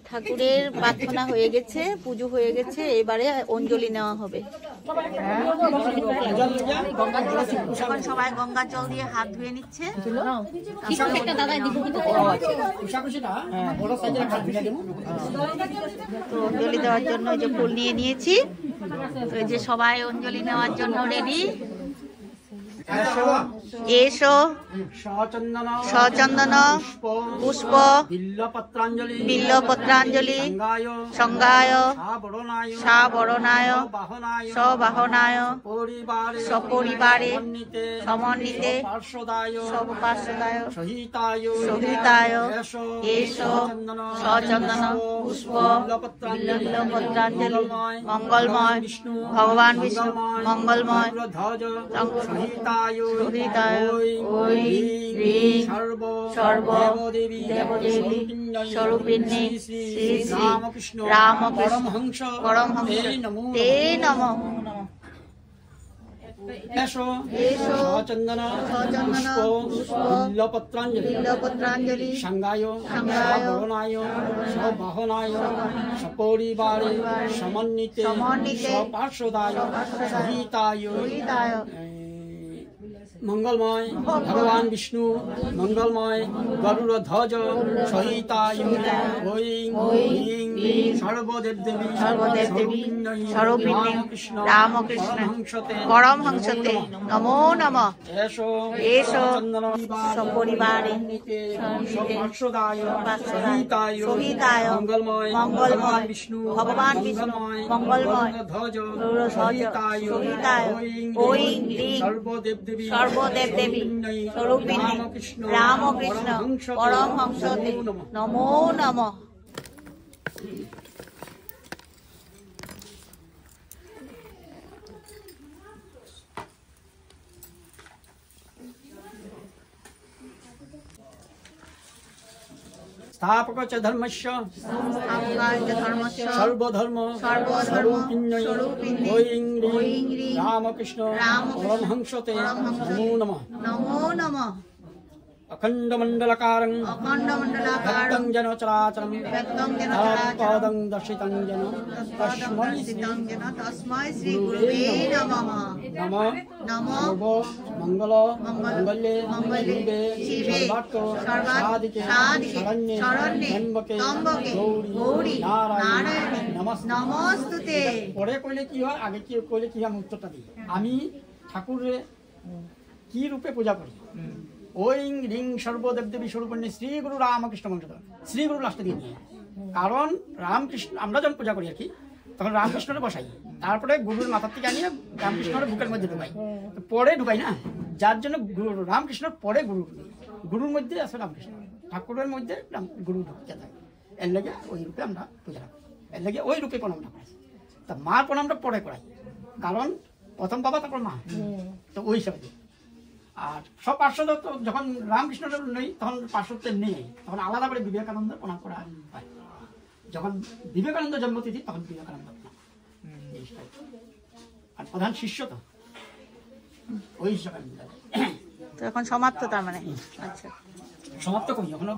ঠাকুরের প্রার্থনা হয়ে গেছে, পুজো হয়ে গেছে, এবারে অঞ্জলি নেওয়া হবে। এখন সবাই গঙ্গার জল দিয়ে হাত ধুয়ে নিচ্ছে। তো অঞ্জলি দেওয়ার জন্য যে ফুল নিয়ে নিয়েছি, তো এই যে সবাই অঞ্জলি নেওয়ার জন্য রেডি। এসো সচন্দন পুষ্প বিল্লপত্রাঞ্জলি সংজ্ঞায় সাবরণায় সবাহনায় সপরিবারে সমন্বিতে সপার্শ্বদায় সহিতায় এসো সচন্দন পুষ্প বিল্লপত্রাঞ্জলি মঙ্গলময় ভগবান বিষ্ণু মঙ্গলময় সর্বদেবী স্বরূপিণী শ্রী শ্রী রামকৃষ্ণ পরমহংস তে নমঃ। সচন্দন পুষ্প বিল্লপত্রাঞ্জলি সংজ্ঞায় সাবরণায় সবাহনায় সপরিবারে সমন্বিতে সপার্শ্বদায় সহিতায় मंगलमय भगवान विष्णु मंगलमय गरुड़ध्वज सहिताय सर्वदेवी स्वरूपिणी रामकृष्ण परमहंसते नमो नमः। एषो सपरिवारे सहिताय मंगलमय विष्णु भगवान विष्णु मंगलमय सहिताय सर्वदेव देवी स्वरूपिणी रामकृष्ण परमहंसते नमो नमः। स्थापक च धर्मस्य सर्वधर्म स्वरूपिण्यै रामकृष्ण परमहंसते नमो नमः। अखंड मंडलकारं भक्तं जन चराचरं तत्पदं दर्शितं जन तस्मै श्री गुरुवे नमः। नमः मंगले शिवे सर्वार्थ साधिके शरण्ये त्र्यंबके गौरी नारायणी नमस्ते। পরে কইলে কি হয়, আগে কি কইলে কি আমি উত্তরটা দিই। আমি ঠাকুরের কি রূপে পূজা করি? ওং রিং সর্বদেব দেবী স্বরূপিণী শ্রী গুরু রামকৃষ্ণ বংশধর, শ্রী গুরু লাস্টে দিয়ে নিয়ে, কারণ রামকৃষ্ণ আমরা যখন পূজা করি আর কি, তখন রামকৃষ্ণরে বসাই, তারপরে গুরুর মাথার থেকে আনিয়ে রামকৃষ্ণের বুকের মধ্যে ঢুকাই, পরে ঢুকাই না, যার জন্য রামকৃষ্ণের পরে গুরুর মধ্যে আছে রামকৃষ্ণ, ঠাকুরের মধ্যে গুরু ঢুকতে থাকে। এর লেগে ওই রূপে আমরা পূজা রাখি, এর লেগে ওই রূপে প্রণামটা করাই। তা মার প্রণামটা পরে করাই, কারণ প্রথম বাবা তারপর মা, তো ওই হিসাবে। আর সব পার্শ্বদ যখন রামকৃষ্ণের নেই, তখন পার্শ্বত্ব নেই, তখন আলাদা করে বিবেকানন্দ প্রণাম করা হয়। যখন বিবেকানন্দ জন্মতিথি তখন বিবেকানন্দ প্রণাম, আর প্রধান শিষ্য তো ওই হিসাবে। তো এখন সমাপ্ত, তার মানে আচ্ছা সমাপ্ত করি এখনো।